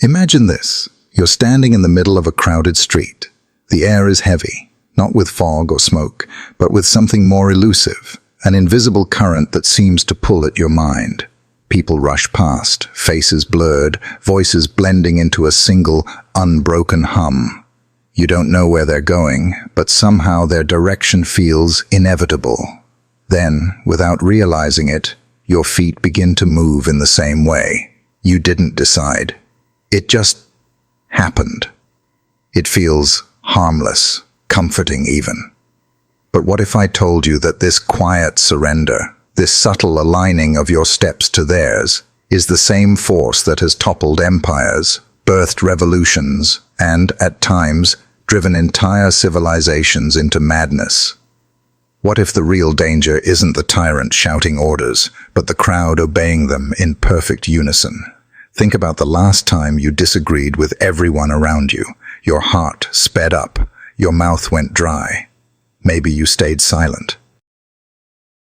Imagine this. You're standing in the middle of a crowded street. The air is heavy, not with fog or smoke, but with something more elusive, an invisible current that seems to pull at your mind. People rush past, faces blurred, voices blending into a single, unbroken hum. You don't know where they're going, but somehow their direction feels inevitable. Then, without realizing it, your feet begin to move in the same way. You didn't decide. It just happened. It feels harmless, comforting even. But what if I told you that this quiet surrender, this subtle aligning of your steps to theirs, is the same force that has toppled empires, birthed revolutions, and, at times, driven entire civilizations into madness? What if the real danger isn't the tyrant shouting orders, but the crowd obeying them in perfect unison? Think about the last time you disagreed with everyone around you. Your heart sped up, your mouth went dry. Maybe you stayed silent.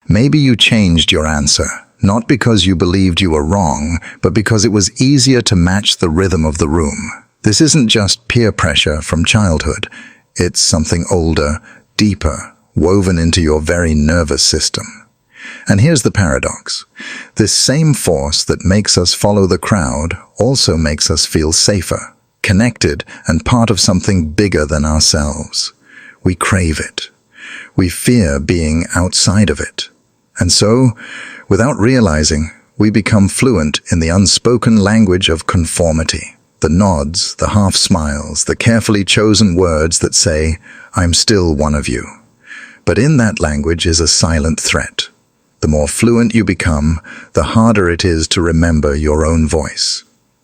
Maybe you changed your answer, not because you believed you were wrong, but because it was easier to match the rhythm of the room. This isn't just peer pressure from childhood. It's something older, deeper, woven into your very nervous system. And here's the paradox. This same force that makes us follow the crowd also makes us feel safer, connected, and part of something bigger than ourselves. We crave it. We fear being outside of it. And so, without realizing, we become fluent in the unspoken language of conformity. The nods, the half smiles, the carefully chosen words that say, "I'm still one of you." But in that language is a silent threat. The more fluent you become, the harder it is to remember your own voice.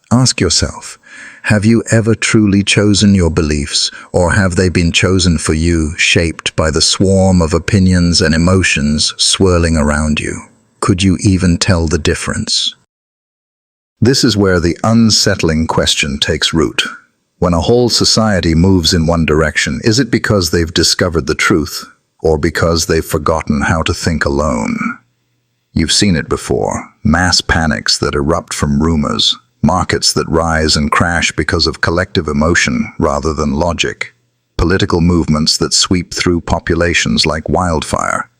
Ask yourself, have you ever truly chosen your beliefs, or have they been chosen for you, shaped by the swarm of opinions and emotions swirling around you? Could you even tell the difference? This is where the unsettling question takes root. When a whole society moves in one direction, is it because they've discovered the truth, or because they've forgotten how to think alone? You've seen it before. Mass panics that erupt from rumors, markets that rise and crash because of collective emotion rather than logic, political movements that sweep through populations like wildfire.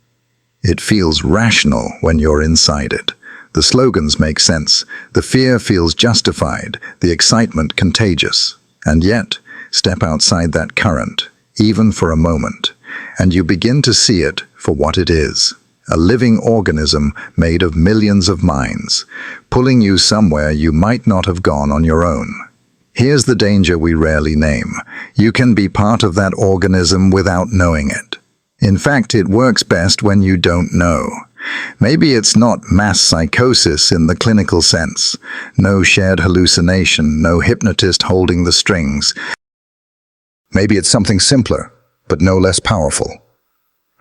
It feels rational when you're inside it. The slogans make sense, the fear feels justified, the excitement contagious. And yet, step outside that current, even for a moment, and you begin to see it for what it is. A living organism made of millions of minds, pulling you somewhere you might not have gone on your own. Here's the danger we rarely name. You can be part of that organism without knowing it. In fact, it works best when you don't know. Maybe it's not mass psychosis in the clinical sense. No shared hallucination, no hypnotist holding the strings. Maybe it's something simpler, but no less powerful.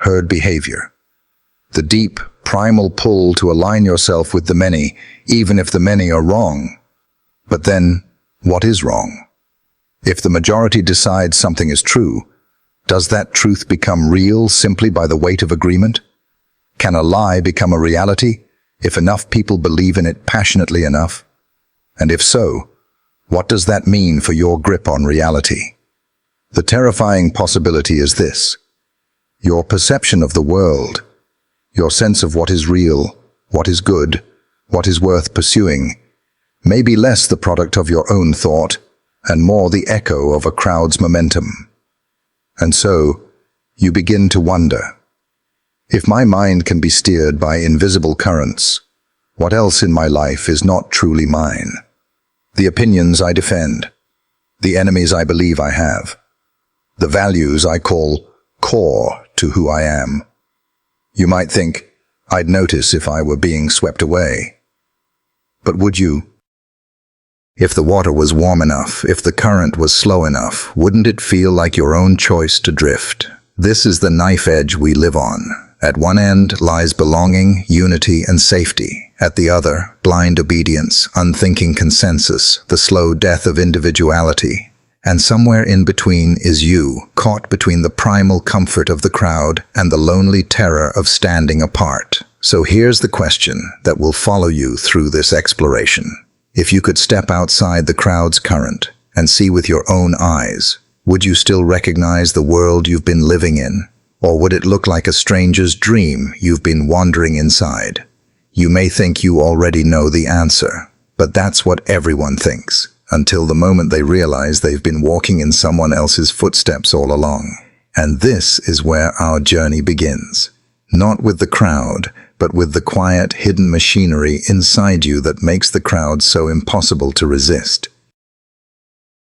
Herd behavior. The deep, primal pull to align yourself with the many, even if the many are wrong. But then, what is wrong? If the majority decides something is true, does that truth become real simply by the weight of agreement? Can a lie become a reality if enough people believe in it passionately enough? And if so, what does that mean for your grip on reality? The terrifying possibility is this. Your perception of the world, your sense of what is real, what is good, what is worth pursuing, may be less the product of your own thought and more the echo of a crowd's momentum. And so, you begin to wonder, if my mind can be steered by invisible currents, what else in my life is not truly mine? The opinions I defend, the enemies I believe I have, the values I call core to who I am. You might think, I'd notice if I were being swept away. But would you? If the water was warm enough, if the current was slow enough, wouldn't it feel like your own choice to drift? This is the knife edge we live on. At one end lies belonging, unity, and safety. At the other, blind obedience, unthinking consensus, the slow death of individuality. And somewhere in between is you, caught between the primal comfort of the crowd and the lonely terror of standing apart. So here's the question that will follow you through this exploration. If you could step outside the crowd's current and see with your own eyes, would you still recognize the world you've been living in? Or would it look like a stranger's dream you've been wandering inside? You may think you already know the answer, but that's what everyone thinks, until the moment they realize they've been walking in someone else's footsteps all along. And this is where our journey begins. Not with the crowd, but with the quiet, hidden machinery inside you that makes the crowd so impossible to resist.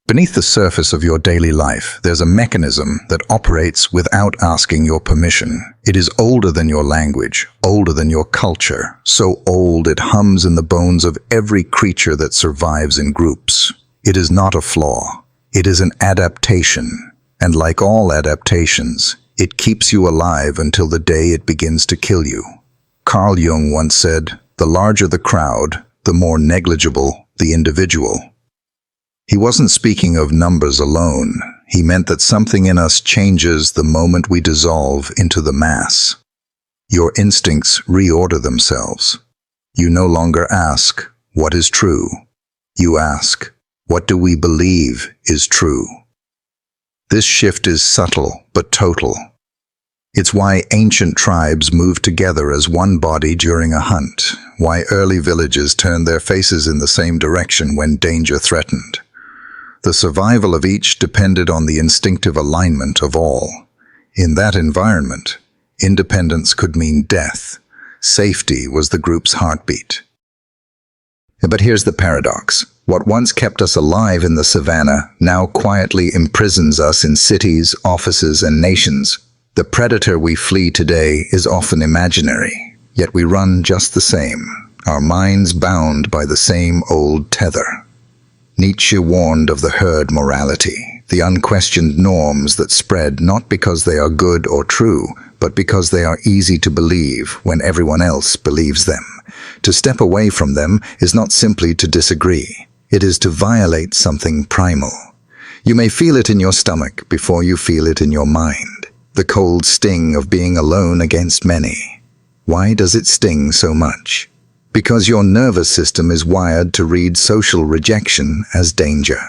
Beneath the surface of your daily life, there's a mechanism that operates without asking your permission. It is older than your language, older than your culture, so old it hums in the bones of every creature that survives in groups. It is not a flaw. It is an adaptation. And like all adaptations, it keeps you alive until the day it begins to kill you. Carl Jung once said, "The larger the crowd, the more negligible the individual." He wasn't speaking of numbers alone. He meant that something in us changes the moment we dissolve into the mass. Your instincts reorder themselves. You no longer ask, "What is true?" You ask, "What do we believe is true?" This shift is subtle but total. It's why ancient tribes moved together as one body during a hunt, why early villages turned their faces in the same direction when danger threatened. The survival of each depended on the instinctive alignment of all. In that environment, independence could mean death. Safety was the group's heartbeat. But here's the paradox. What once kept us alive in the savannah now quietly imprisons us in cities, offices, and nations. The predator we flee today is often imaginary, yet we run just the same, our minds bound by the same old tether. Nietzsche warned of the herd morality, the unquestioned norms that spread not because they are good or true, but because they are easy to believe when everyone else believes them. To step away from them is not simply to disagree. It is to violate something primal. You may feel it in your stomach before you feel it in your mind. The cold sting of being alone against many. Why does it sting so much? Because your nervous system is wired to read social rejection as danger.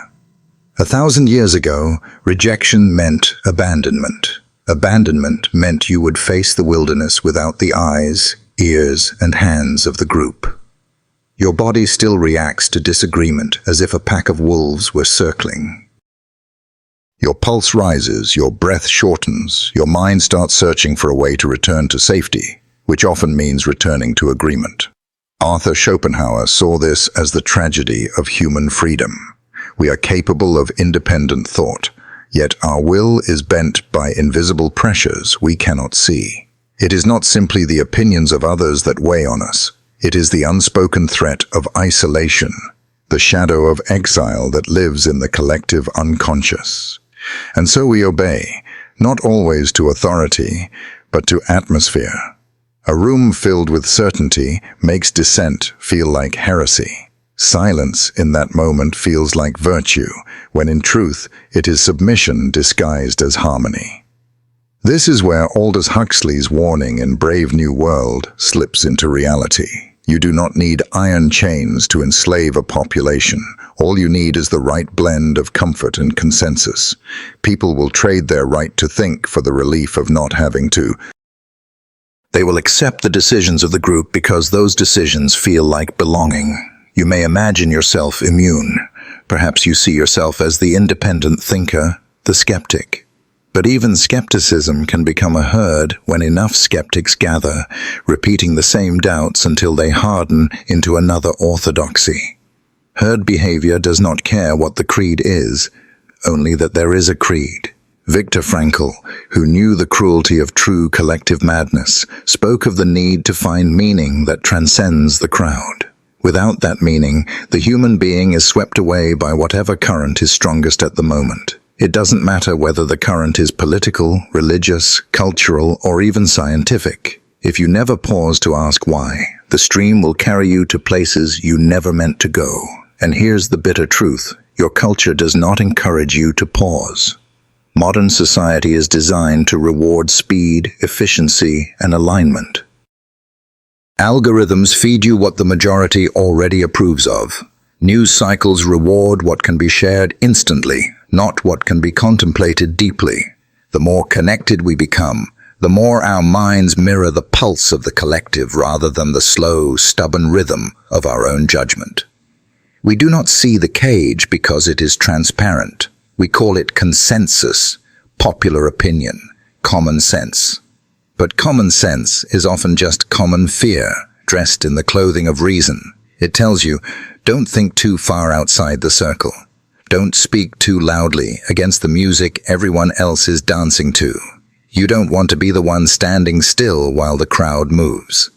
1,000 years ago, rejection meant abandonment. Abandonment meant you would face the wilderness without the eyes, ears, and hands of the group. Your body still reacts to disagreement as if a pack of wolves were circling. Your pulse rises, your breath shortens, your mind starts searching for a way to return to safety, which often means returning to agreement. Arthur Schopenhauer saw this as the tragedy of human freedom. We are capable of independent thought, yet our will is bent by invisible pressures we cannot see. It is not simply the opinions of others that weigh on us. It is the unspoken threat of isolation, the shadow of exile that lives in the collective unconscious. And so we obey, not always to authority, but to atmosphere. A room filled with certainty makes dissent feel like heresy. Silence in that moment feels like virtue, when in truth it is submission disguised as harmony. This is where Aldous Huxley's warning in Brave New World slips into reality. You do not need iron chains to enslave a population. All you need is the right blend of comfort and consensus. People will trade their right to think for the relief of not having to. They will accept the decisions of the group because those decisions feel like belonging. You may imagine yourself immune. Perhaps you see yourself as the independent thinker, the skeptic. But even skepticism can become a herd when enough skeptics gather, repeating the same doubts until they harden into another orthodoxy. Herd behavior does not care what the creed is, only that there is a creed. Viktor Frankl, who knew the cruelty of true collective madness, spoke of the need to find meaning that transcends the crowd. Without that meaning, the human being is swept away by whatever current is strongest at the moment. It doesn't matter whether the current is political, religious, cultural, or even scientific. If you never pause to ask why, the stream will carry you to places you never meant to go. And here's the bitter truth: your culture does not encourage you to pause. Modern society is designed to reward speed, efficiency, and alignment. Algorithms feed you what the majority already approves of. News cycles reward what can be shared instantly, not what can be contemplated deeply. The more connected we become, the more our minds mirror the pulse of the collective rather than the slow, stubborn rhythm of our own judgment. We do not see the cage because it is transparent. We call it consensus, popular opinion, common sense. But common sense is often just common fear, dressed in the clothing of reason. It tells you, don't think too far outside the circle. Don't speak too loudly against the music everyone else is dancing to. You don't want to be the one standing still while the crowd moves.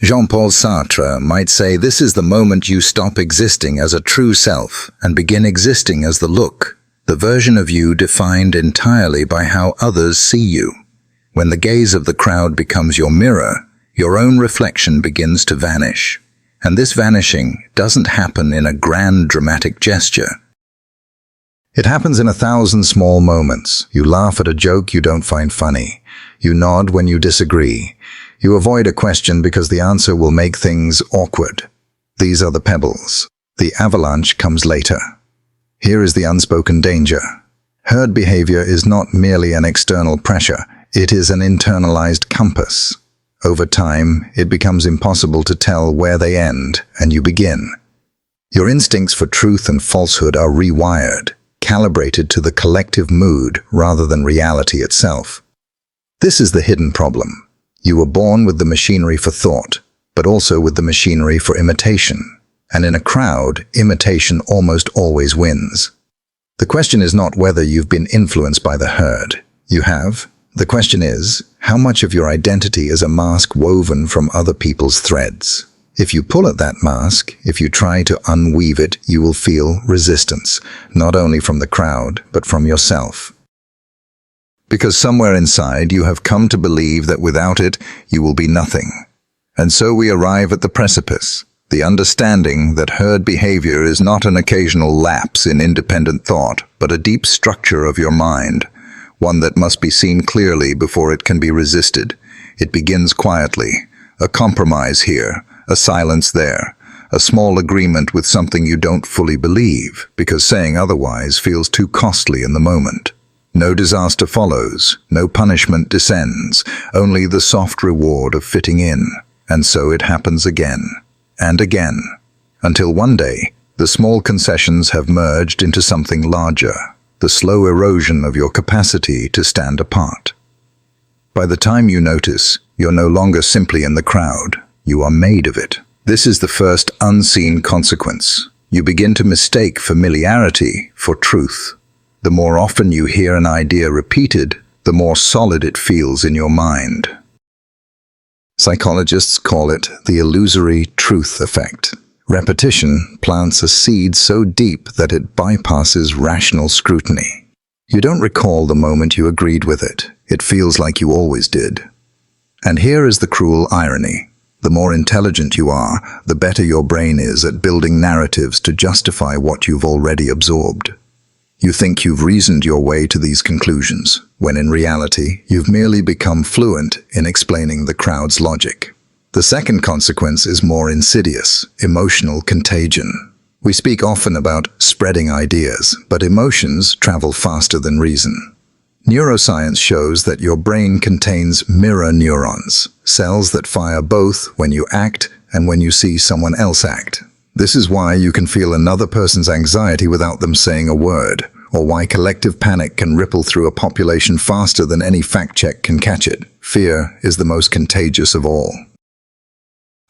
Jean-Paul Sartre might say this is the moment you stop existing as a true self and begin existing as the look, the version of you defined entirely by how others see you. When the gaze of the crowd becomes your mirror, your own reflection begins to vanish. And this vanishing doesn't happen in a grand dramatic gesture. It happens in 1,000 small moments. You laugh at a joke you don't find funny. You nod when you disagree. You avoid a question because the answer will make things awkward. These are the pebbles. The avalanche comes later. Here is the unspoken danger. Herd behavior is not merely an external pressure. It is an internalized compass. Over time, it becomes impossible to tell where they end and you begin. Your instincts for truth and falsehood are rewired, calibrated to the collective mood rather than reality itself. This is the hidden problem. You were born with the machinery for thought, but also with the machinery for imitation. And in a crowd, imitation almost always wins. The question is not whether you've been influenced by the herd. You have. The question is, how much of your identity is a mask woven from other people's threads? If you pull at that mask, if you try to unweave it, you will feel resistance, not only from the crowd, but from yourself. Because somewhere inside you have come to believe that without it, you will be nothing. And so we arrive at the precipice, the understanding that herd behavior is not an occasional lapse in independent thought, but a deep structure of your mind, one that must be seen clearly before it can be resisted. It begins quietly, a compromise here, a silence there, a small agreement with something you don't fully believe, because saying otherwise feels too costly in the moment. No disaster follows, no punishment descends, only the soft reward of fitting in. And so it happens again, and again, until one day, the small concessions have merged into something larger, the slow erosion of your capacity to stand apart. By the time you notice, you're no longer simply in the crowd, you are made of it. This is the first unseen consequence. You begin to mistake familiarity for truth. The more often you hear an idea repeated, the more solid it feels in your mind. Psychologists call it the illusory truth effect. Repetition plants a seed so deep that it bypasses rational scrutiny. You don't recall the moment you agreed with it. It feels like you always did. And here is the cruel irony. The more intelligent you are, the better your brain is at building narratives to justify what you've already absorbed. You think you've reasoned your way to these conclusions, when in reality, you've merely become fluent in explaining the crowd's logic. The second consequence is more insidious, emotional contagion. We speak often about spreading ideas, but emotions travel faster than reason. Neuroscience shows that your brain contains mirror neurons, cells that fire both when you act and when you see someone else act. This is why you can feel another person's anxiety without them saying a word, or why collective panic can ripple through a population faster than any fact check can catch it. Fear is the most contagious of all.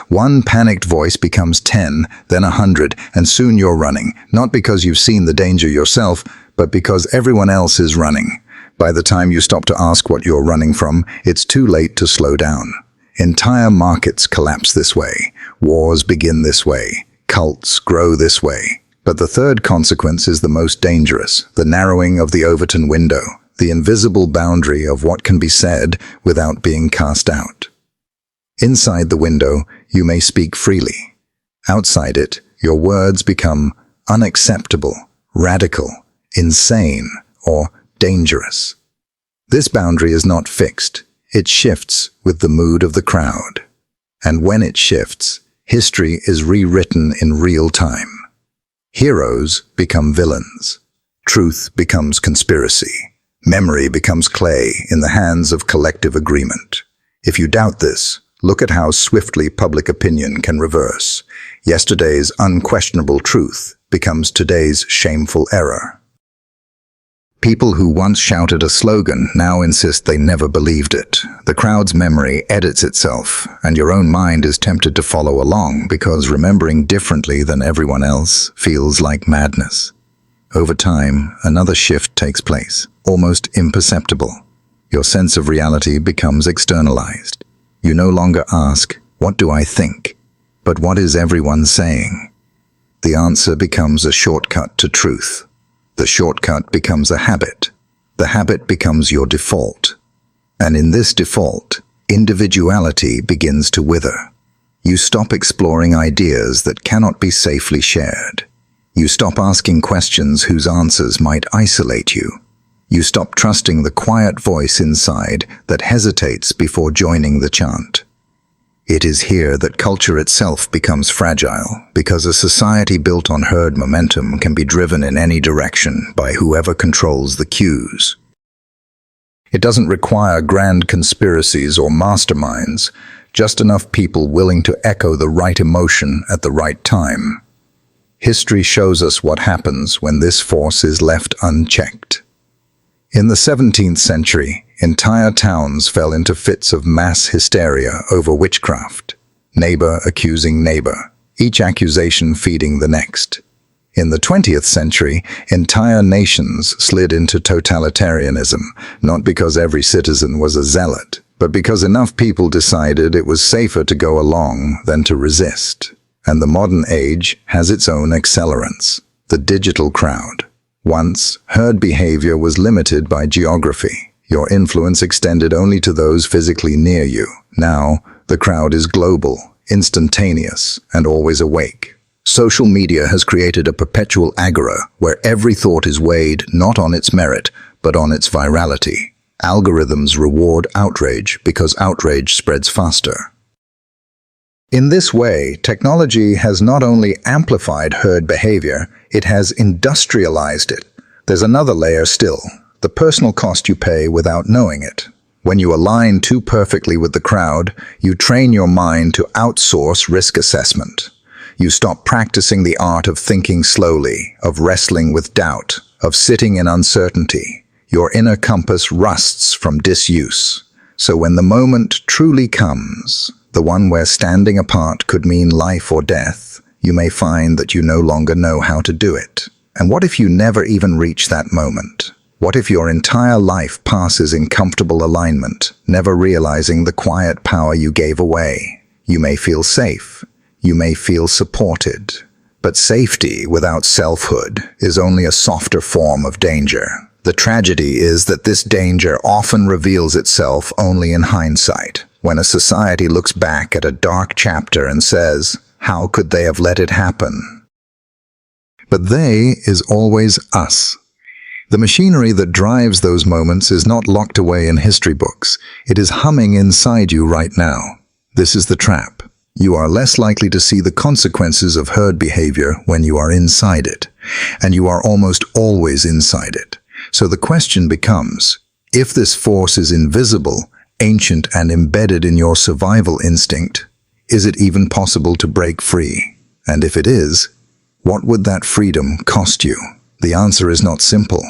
One panicked voice becomes 10, then 100, and soon you're running, not because you've seen the danger yourself, but because everyone else is running. By the time you stop to ask what you're running from, it's too late to slow down. Entire markets collapse this way. Wars begin this way. Cults grow this way. But the third consequence is the most dangerous, the narrowing of the Overton window, the invisible boundary of what can be said without being cast out. Inside the window, you may speak freely. Outside it, your words become unacceptable, radical, insane, or dangerous. This boundary is not fixed. It shifts with the mood of the crowd. And when it shifts, history is rewritten in real time. Heroes become villains. Truth becomes conspiracy. Memory becomes clay in the hands of collective agreement. If you doubt this, look at how swiftly public opinion can reverse. Yesterday's unquestionable truth becomes today's shameful error. People who once shouted a slogan now insist they never believed it. The crowd's memory edits itself, and your own mind is tempted to follow along because remembering differently than everyone else feels like madness. Over time, another shift takes place, almost imperceptible. Your sense of reality becomes externalized. You no longer ask, "What do I think?" but "What is everyone saying?" The answer becomes a shortcut to truth. The shortcut becomes a habit. The habit becomes your default. And in this default, individuality begins to wither. You stop exploring ideas that cannot be safely shared. You stop asking questions whose answers might isolate you. You stop trusting the quiet voice inside that hesitates before joining the chant. It is here that culture itself becomes fragile, because a society built on herd momentum can be driven in any direction by whoever controls the cues. It doesn't require grand conspiracies or masterminds, just enough people willing to echo the right emotion at the right time. History shows us what happens when this force is left unchecked. In the 17th century, entire towns fell into fits of mass hysteria over witchcraft, neighbor accusing neighbor, each accusation feeding the next. In the 20th century, entire nations slid into totalitarianism, not because every citizen was a zealot, but because enough people decided it was safer to go along than to resist. And the modern age has its own accelerants, the digital crowd. Once, herd behavior was limited by geography. Your influence extended only to those physically near you. Now, the crowd is global, instantaneous, and always awake. Social media has created a perpetual agora where every thought is weighed not on its merit, but on its virality. Algorithms reward outrage because outrage spreads faster. In this way, technology has not only amplified herd behavior, it has industrialized it. There's another layer still, the personal cost you pay without knowing it. When you align too perfectly with the crowd, you train your mind to outsource risk assessment. You stop practicing the art of thinking slowly, of wrestling with doubt, of sitting in uncertainty. Your inner compass rusts from disuse. So when the moment truly comes, the one where standing apart could mean life or death, you may find that you no longer know how to do it. And what if you never even reach that moment? What if your entire life passes in comfortable alignment, never realizing the quiet power you gave away? You may feel safe. You may feel supported. But safety without selfhood is only a softer form of danger. The tragedy is that this danger often reveals itself only in hindsight, when a society looks back at a dark chapter and says, "How could they have let it happen?" But "they" is always us. The machinery that drives those moments is not locked away in history books. It is humming inside you right now. This is the trap. You are less likely to see the consequences of herd behavior when you are inside it, and you are almost always inside it. So the question becomes, if this force is invisible, ancient and embedded in your survival instinct, is it even possible to break free? And if it is, what would that freedom cost you? The answer is not simple.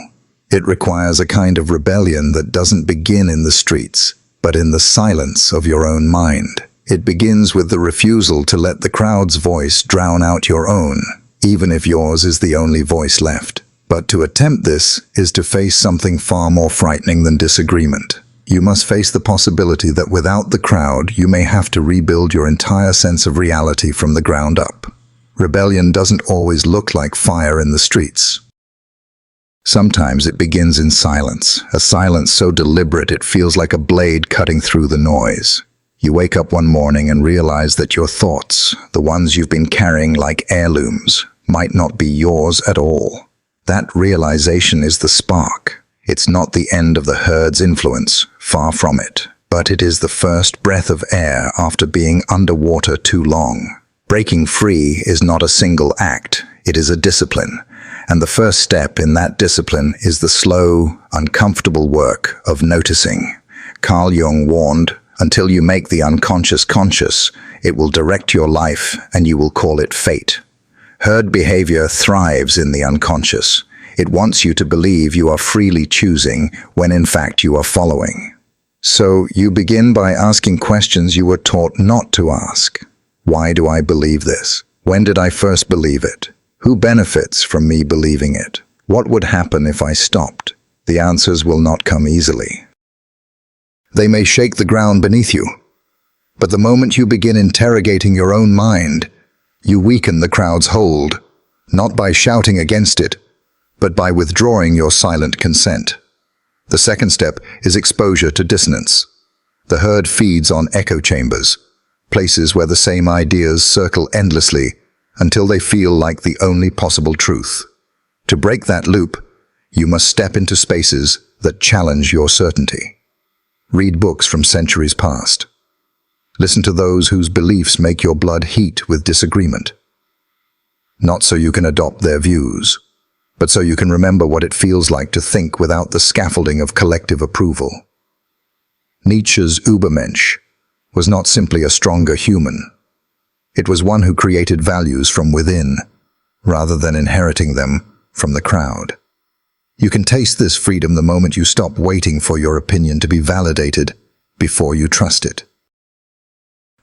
It requires a kind of rebellion that doesn't begin in the streets, but in the silence of your own mind. It begins with the refusal to let the crowd's voice drown out your own, even if yours is the only voice left. But to attempt this is to face something far more frightening than disagreement. You must face the possibility that without the crowd, you may have to rebuild your entire sense of reality from the ground up. Rebellion doesn't always look like fire in the streets. Sometimes it begins in silence, a silence so deliberate it feels like a blade cutting through the noise. You wake up one morning and realize that your thoughts, the ones you've been carrying like heirlooms, might not be yours at all. That realization is the spark. It's not the end of the herd's influence, far from it, but it is the first breath of air after being underwater too long. Breaking free is not a single act. It is a discipline, and the first step in that discipline is the slow, uncomfortable work of noticing. Carl Jung warned, until you make the unconscious conscious, it will direct your life and you will call it fate. Herd behavior thrives in the unconscious. It wants you to believe you are freely choosing when in fact you are following. So you begin by asking questions you were taught not to ask. Why do I believe this? When did I first believe it? Who benefits from me believing it? What would happen if I stopped? The answers will not come easily. They may shake the ground beneath you, but the moment you begin interrogating your own mind, you weaken the crowd's hold, not by shouting against it, but by withdrawing your silent consent. The second step is exposure to dissonance. The herd feeds on echo chambers, places where the same ideas circle endlessly until they feel like the only possible truth. To break that loop, you must step into spaces that challenge your certainty. Read books from centuries past. Listen to those whose beliefs make your blood heat with disagreement. Not so you can adopt their views, but so you can remember what it feels like to think without the scaffolding of collective approval. Nietzsche's Übermensch was not simply a stronger human. It was one who created values from within, rather than inheriting them from the crowd. You can taste this freedom the moment you stop waiting for your opinion to be validated before you trust it.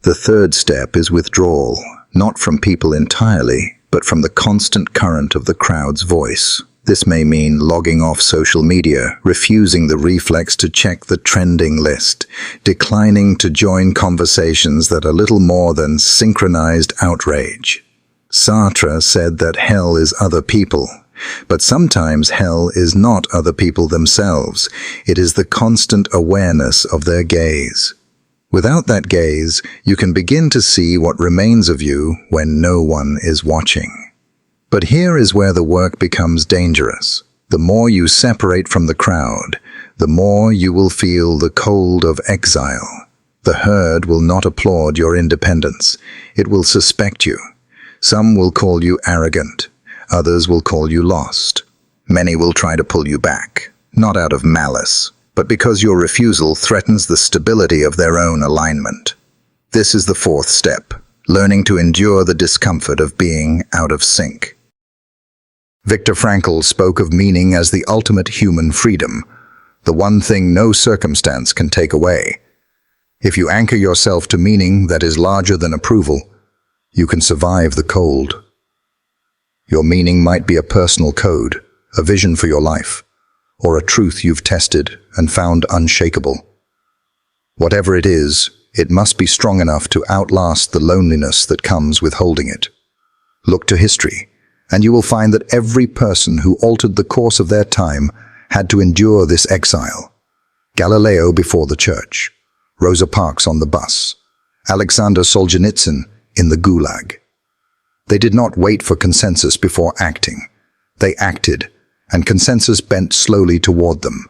The third step is withdrawal, not from people entirely, but from the constant current of the crowd's voice. This may mean logging off social media, refusing the reflex to check the trending list, declining to join conversations that are little more than synchronized outrage. Sartre said that hell is other people. But sometimes hell is not other people themselves. It is the constant awareness of their gaze. Without that gaze, you can begin to see what remains of you when no one is watching. But here is where the work becomes dangerous. The more you separate from the crowd, the more you will feel the cold of exile. The herd will not applaud your independence. It will suspect you. Some will call you arrogant. Others will call you lost. Many will try to pull you back, not out of malice, but because your refusal threatens the stability of their own alignment. This is the fourth step, learning to endure the discomfort of being out of sync. Viktor Frankl spoke of meaning as the ultimate human freedom, the one thing no circumstance can take away. If you anchor yourself to meaning that is larger than approval, you can survive the cold. Your meaning might be a personal code, a vision for your life, or a truth you've tested and found unshakable. Whatever it is, it must be strong enough to outlast the loneliness that comes with holding it. Look to history, and you will find that every person who altered the course of their time had to endure this exile. Galileo before the church, Rosa Parks on the bus, Alexander Solzhenitsyn in the Gulag. They did not wait for consensus before acting. They acted, and consensus bent slowly toward them.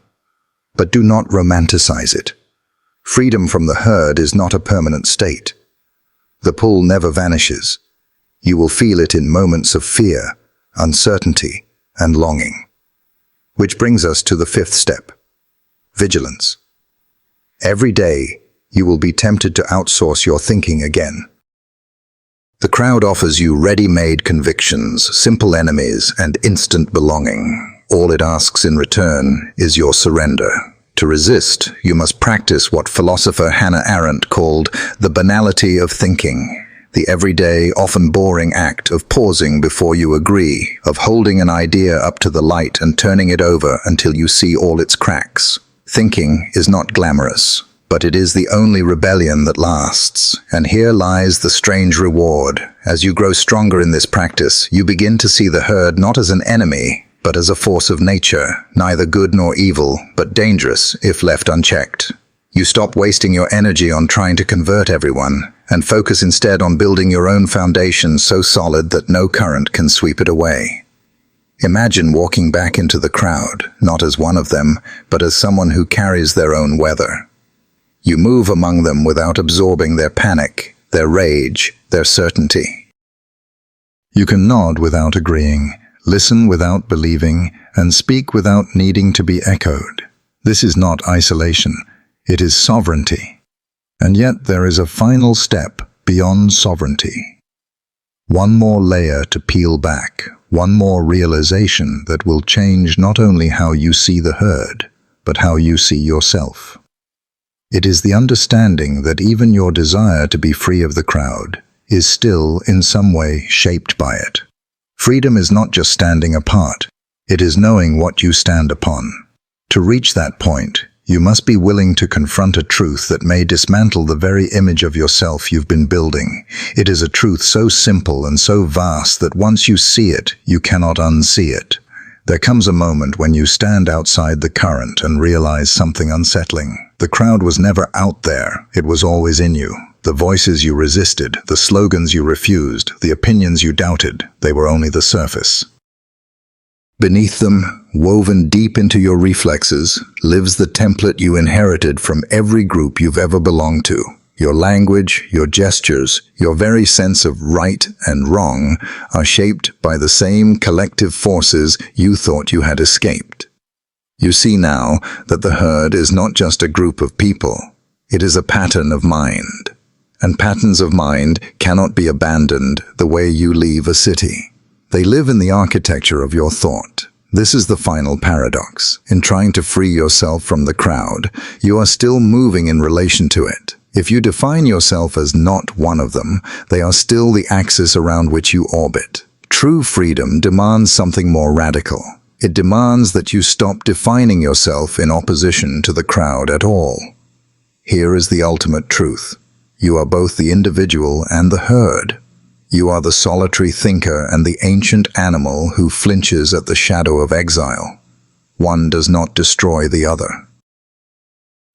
But do not romanticize it. Freedom from the herd is not a permanent state. The pull never vanishes. You will feel it in moments of fear, uncertainty, and longing. Which brings us to the fifth step, vigilance. Every day, you will be tempted to outsource your thinking again. The crowd offers you ready-made convictions, simple enemies, and instant belonging. All it asks in return is your surrender. To resist, you must practice what philosopher Hannah Arendt called the banality of thinking, the everyday, often boring act of pausing before you agree, of holding an idea up to the light and turning it over until you see all its cracks. Thinking is not glamorous, but it is the only rebellion that lasts. And here lies the strange reward. As you grow stronger in this practice, you begin to see the herd not as an enemy, but as a force of nature, neither good nor evil, but dangerous if left unchecked. You stop wasting your energy on trying to convert everyone, and focus instead on building your own foundation so solid that no current can sweep it away. Imagine walking back into the crowd, not as one of them, but as someone who carries their own weather. You move among them without absorbing their panic, their rage, their certainty. You can nod without agreeing, listen without believing, and speak without needing to be echoed. This is not isolation, it is sovereignty. And yet there is a final step beyond sovereignty. One more layer to peel back, one more realization that will change not only how you see the herd, but how you see yourself. It is the understanding that even your desire to be free of the crowd is still, in some way, shaped by it. Freedom is not just standing apart, it is knowing what you stand upon. To reach that point, you must be willing to confront a truth that may dismantle the very image of yourself you've been building. It is a truth so simple and so vast that once you see it, you cannot unsee it. There comes a moment when you stand outside the current and realize something unsettling. The crowd was never out there, it was always in you. The voices you resisted, the slogans you refused, the opinions you doubted, they were only the surface. Beneath them, woven deep into your reflexes, lives the template you inherited from every group you've ever belonged to. Your language, your gestures, your very sense of right and wrong are shaped by the same collective forces you thought you had escaped. You see now that the herd is not just a group of people, it is a pattern of mind. And patterns of mind cannot be abandoned the way you leave a city. They live in the architecture of your thought. This is the final paradox. In trying to free yourself from the crowd, you are still moving in relation to it. If you define yourself as not one of them, they are still the axis around which you orbit. True freedom demands something more radical. It demands that you stop defining yourself in opposition to the crowd at all. Here is the ultimate truth. You are both the individual and the herd. You are the solitary thinker and the ancient animal who flinches at the shadow of exile. One does not destroy the other.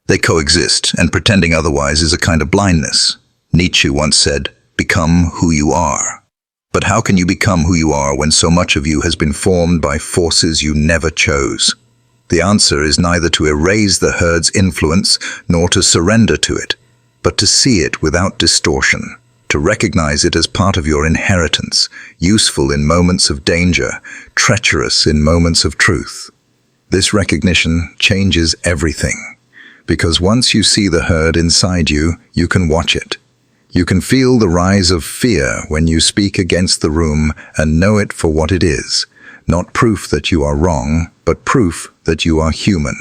They coexist, and pretending otherwise is a kind of blindness. Nietzsche once said, "Become who you are." But how can you become who you are when so much of you has been formed by forces you never chose? The answer is neither to erase the herd's influence nor to surrender to it, but to see it without distortion, to recognize it as part of your inheritance, useful in moments of danger, treacherous in moments of truth. This recognition changes everything, because once you see the herd inside you, you can watch it. You can feel the rise of fear when you speak against the room and know it for what it is, not proof that you are wrong, but proof that you are human.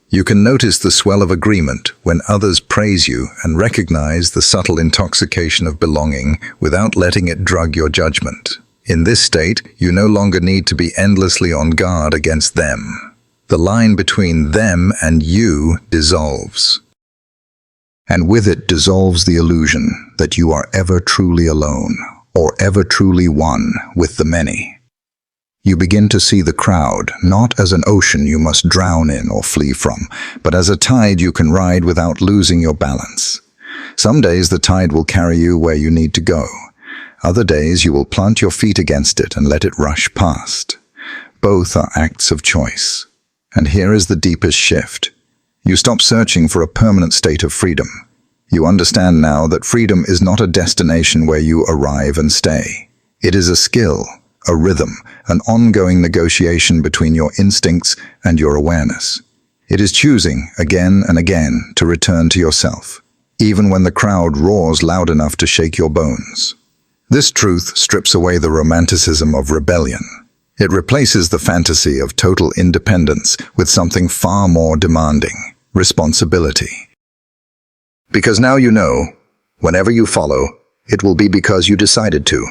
You can notice the swell of agreement when others praise you and recognize the subtle intoxication of belonging without letting it drug your judgment. In this state, you no longer need to be endlessly on guard against them. The line between them and you dissolves. And with it dissolves the illusion that you are ever truly alone or ever truly one with the many. You begin to see the crowd not as an ocean you must drown in or flee from, but as a tide you can ride without losing your balance. Some days the tide will carry you where you need to go. Other days you will plant your feet against it and let it rush past. Both are acts of choice. And here is the deepest shift. You stop searching for a permanent state of freedom. You understand now that freedom is not a destination where you arrive and stay. It is a skill, a rhythm, an ongoing negotiation between your instincts and your awareness. It is choosing, again and again, to return to yourself, even when the crowd roars loud enough to shake your bones. This truth strips away the romanticism of rebellion. It replaces the fantasy of total independence with something far more demanding: responsibility. Because now you know, whenever you follow, it will be because you decided to,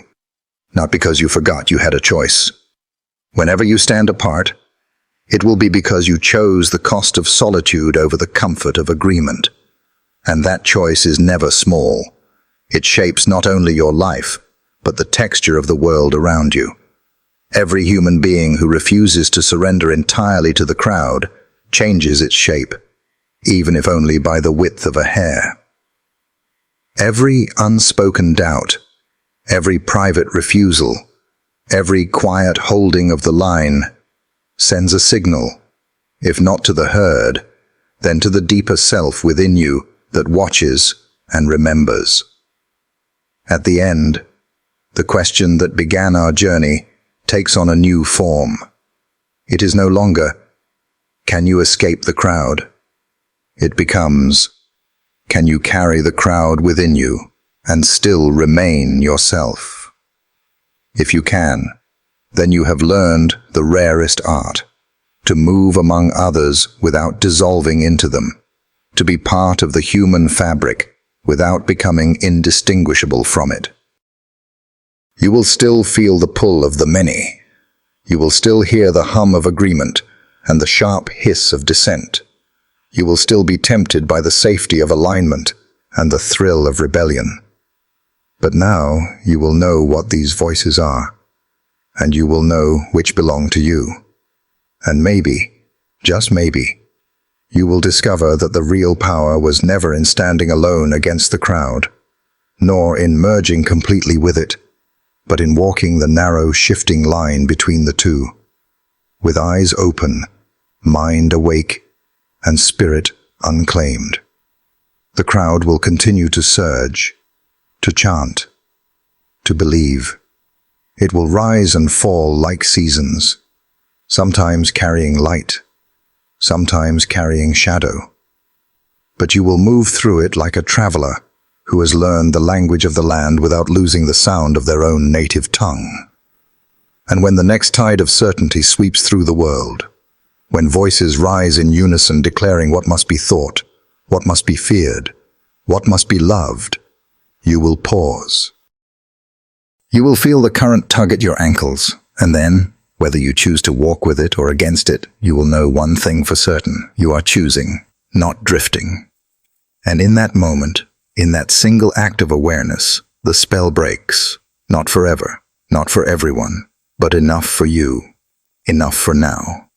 not because you forgot you had a choice. Whenever you stand apart, it will be because you chose the cost of solitude over the comfort of agreement. And that choice is never small. It shapes not only your life, but the texture of the world around you. Every human being who refuses to surrender entirely to the crowd changes its shape, even if only by the width of a hair. Every unspoken doubt, every private refusal, every quiet holding of the line sends a signal, if not to the herd, then to the deeper self within you that watches and remembers. At the end, The question that began our journey takes on a new form. It is no longer, can you escape the crowd? It becomes, can you carry the crowd within you and still remain yourself? If you can, then you have learned the rarest art, to move among others without dissolving into them, to be part of the human fabric without becoming indistinguishable from it. You will still feel the pull of the many. You will still hear the hum of agreement and the sharp hiss of dissent. You will still be tempted by the safety of alignment and the thrill of rebellion. But now you will know what these voices are, and you will know which belong to you. And maybe, just maybe, you will discover that the real power was never in standing alone against the crowd, nor in merging completely with it, but in walking the narrow, shifting line between the two, with eyes open, mind awake, and spirit unclaimed. The crowd will continue to surge, to chant, to believe. It will rise and fall like seasons, sometimes carrying light, sometimes carrying shadow. But you will move through it like a traveler who has learned the language of the land without losing the sound of their own native tongue. And when the next tide of certainty sweeps through the world, when voices rise in unison declaring what must be thought, what must be feared, what must be loved, you will pause. You will feel the current tug at your ankles, and then, whether you choose to walk with it or against it, you will know one thing for certain: you are choosing, not drifting. And in that moment, in that single act of awareness, the spell breaks. Not forever, not for everyone, but enough for you, enough for now.